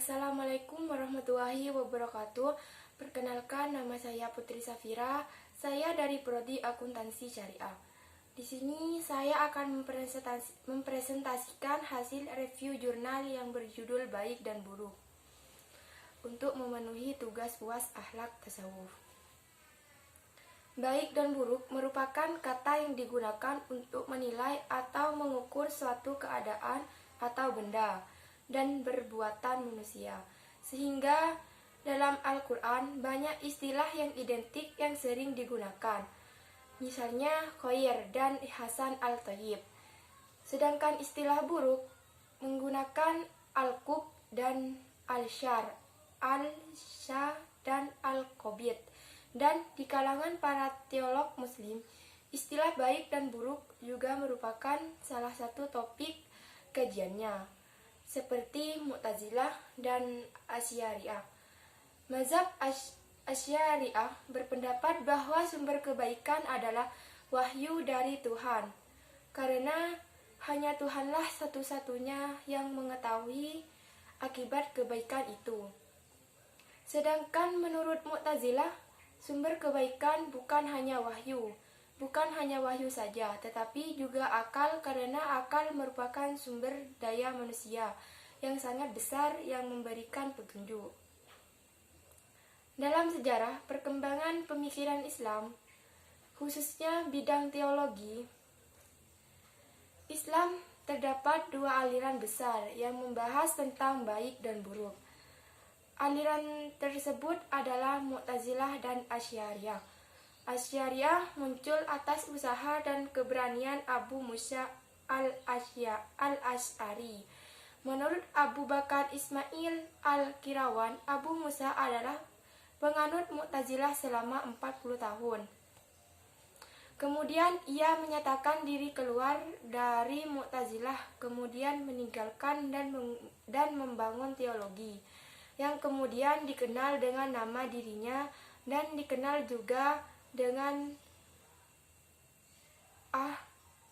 Assalamualaikum warahmatullahi wabarakatuh. Perkenalkan, nama saya Putri Safira. Saya dari Prodi Akuntansi Syariah. Di sini saya akan mempresentasikan hasil review jurnal yang berjudul Baik dan Buruk untuk memenuhi tugas UAS Akhlak Tasawuf. Baik dan buruk merupakan kata yang digunakan untuk menilai atau mengukur suatu keadaan atau benda dan perbuatan manusia. Sehingga dalam Al-Quran banyak istilah yang identik yang sering digunakan. Misalnya Khair dan Hasan al-Thayyib. Sedangkan istilah buruk menggunakan Al-Qub dan Al-Syar, Al-Syah dan Al-Qabid. Dan di kalangan para teolog muslim, istilah baik dan buruk juga merupakan salah satu topik kajiannya, seperti Mu'tazilah dan Asy'ariyah. Mazhab Asy'ariyah berpendapat bahwa sumber kebaikan adalah wahyu dari Tuhan, karena hanya Tuhanlah satu-satunya yang mengetahui akibat kebaikan itu. Sedangkan menurut Mu'tazilah, sumber kebaikan bukan hanya wahyu saja, tetapi juga akal, karena akal merupakan sumber daya manusia yang sangat besar yang memberikan petunjuk. Dalam sejarah perkembangan pemikiran Islam, khususnya bidang teologi, Islam terdapat dua aliran besar yang membahas tentang baik dan buruk. Aliran tersebut adalah Mu'tazilah dan Asy'ariyah. Asy'ariyah muncul atas usaha dan keberanian Abu Musa al-Asy'ari. Menurut Abu Bakar Ismail al-Kirawan, Abu Musa adalah penganut Mu'tazilah selama 40 tahun. Kemudian ia menyatakan diri keluar dari Mu'tazilah, kemudian meninggalkan dan membangun teologi, yang kemudian dikenal dengan nama dirinya dan dikenal juga dengan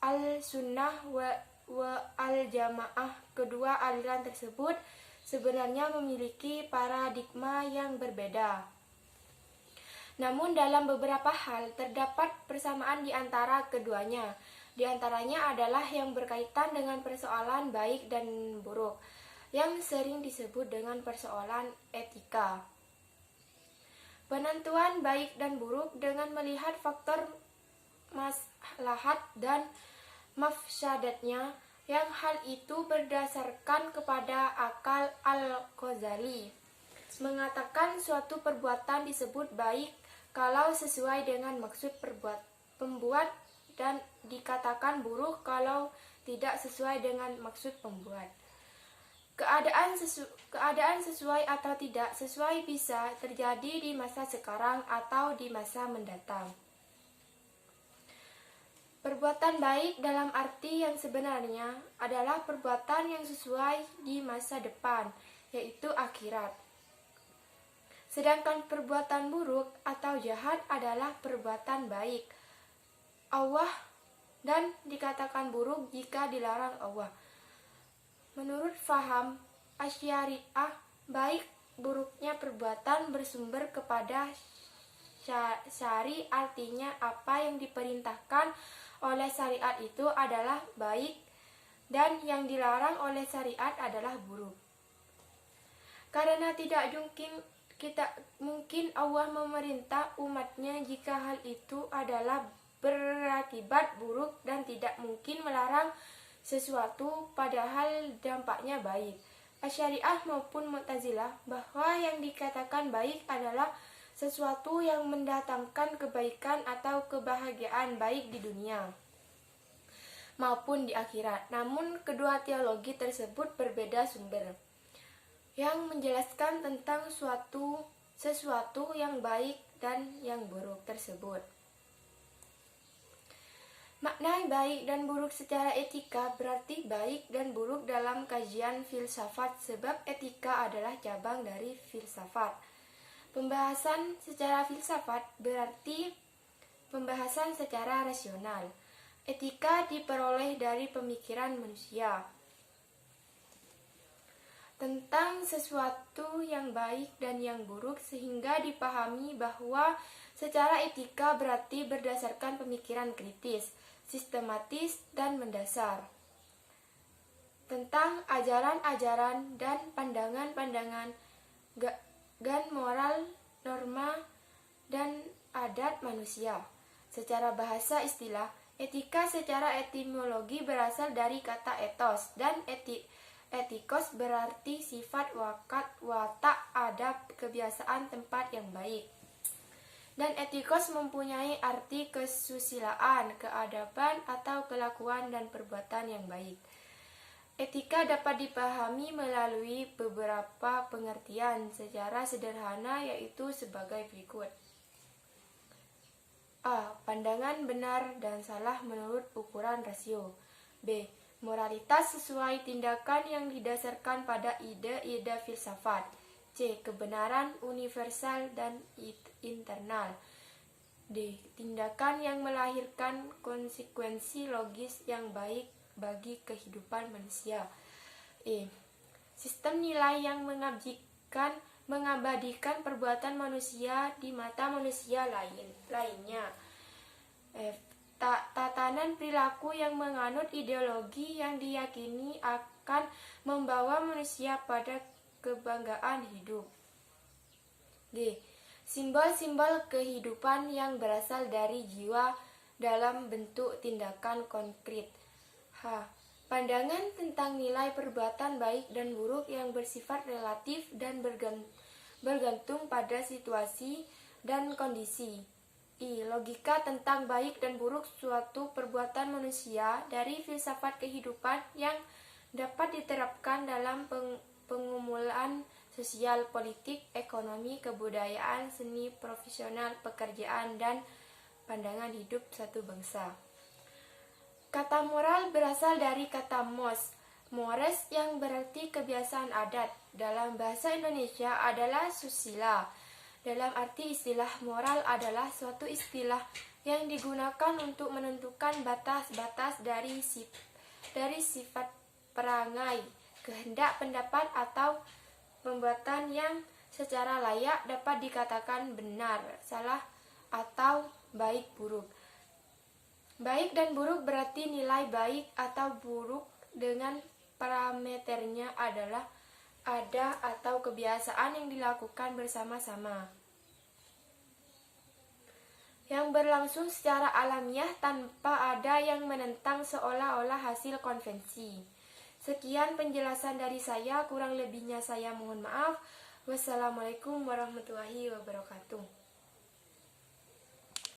al-sunnah wa al-jamaah. Kedua aliran tersebut sebenarnya memiliki paradigma yang berbeda. Namun dalam beberapa hal terdapat persamaan di antara keduanya. Di antaranya adalah yang berkaitan dengan persoalan baik dan buruk, yang sering disebut dengan persoalan etika. Penentuan baik dan buruk dengan melihat faktor maslahat dan mafsadatnya, yang hal itu berdasarkan kepada akal. Al-Ghazali mengatakan suatu perbuatan disebut baik kalau sesuai dengan maksud pembuat dan dikatakan buruk kalau tidak sesuai dengan maksud pembuat. Keadaan sesuai atau tidak sesuai bisa terjadi di masa sekarang atau di masa mendatang. Perbuatan baik dalam arti yang sebenarnya adalah perbuatan yang sesuai di masa depan, yaitu akhirat. Sedangkan perbuatan buruk atau jahat adalah perbuatan baik Allah dan dikatakan buruk jika dilarang Allah. Menurut faham Asy'ariyah, baik buruknya perbuatan bersumber kepada syari, artinya apa yang diperintahkan oleh syariat itu adalah baik dan yang dilarang oleh syariat adalah buruk. Karena tidak mungkin Allah memerintah umatnya jika hal itu adalah berakibat buruk, dan tidak mungkin melarang sesuatu padahal dampaknya baik. Asy'ariyah maupun Mu'tazilah bahwa yang dikatakan baik adalah sesuatu yang mendatangkan kebaikan atau kebahagiaan baik di dunia maupun di akhirat. Namun kedua teologi tersebut berbeda sumber yang menjelaskan tentang sesuatu yang baik dan yang buruk tersebut. Makna baik dan buruk secara etika berarti baik dan buruk dalam kajian filsafat, sebab etika adalah cabang dari filsafat. Pembahasan secara filsafat berarti pembahasan secara rasional. Etika diperoleh dari pemikiran manusia. tentang sesuatu yang baik dan yang buruk sehingga dipahami bahwa secara etika berarti berdasarkan pemikiran kritis, sistematis, dan mendasar. Tentang ajaran-ajaran dan pandangan-pandangan dan moral, norma, dan adat manusia. Secara bahasa istilah, etika secara etimologi berasal dari kata etos dan etikos berarti sifat, watak, adab, kebiasaan, tempat yang baik. Dan etikos mempunyai arti kesusilaan, keadaban, atau kelakuan dan perbuatan yang baik. Etika dapat dipahami melalui beberapa pengertian secara sederhana, yaitu sebagai berikut. A. Pandangan benar dan salah menurut ukuran rasio. B. Moralitas sesuai tindakan yang didasarkan pada ide-ide filsafat. C. Kebenaran universal dan internal. D. Tindakan yang melahirkan konsekuensi logis yang baik bagi kehidupan manusia. E. Sistem nilai yang mengabadikan perbuatan manusia di mata manusia lainnya. F. Tatanan perilaku yang menganut ideologi yang diyakini akan membawa manusia pada kebanggaan hidup. G. Simbol-simbol kehidupan yang berasal dari jiwa dalam bentuk tindakan konkret. H. Pandangan tentang nilai perbuatan baik dan buruk yang bersifat relatif dan bergantung pada situasi dan kondisi. I. Logika tentang baik dan buruk suatu perbuatan manusia dari filsafat kehidupan yang dapat diterapkan dalam pengumuman sosial, politik, ekonomi, kebudayaan, seni, profesional, pekerjaan, dan pandangan hidup satu bangsa. Kata moral berasal dari kata mores yang berarti kebiasaan adat. Dalam bahasa Indonesia adalah susila. Dalam arti istilah, moral adalah suatu istilah yang digunakan untuk menentukan batas-batas dari sifat perangai, kehendak, pendapat, atau perbuatan yang secara layak dapat dikatakan benar, salah, atau baik buruk. Baik dan buruk berarti nilai baik atau buruk dengan parameternya adalah ada atau kebiasaan yang dilakukan bersama-sama, yang berlangsung secara alamiah tanpa ada yang menentang seolah-olah hasil konvensi. Sekian penjelasan dari saya, kurang lebihnya saya mohon maaf. Wassalamualaikum warahmatullahi wabarakatuh.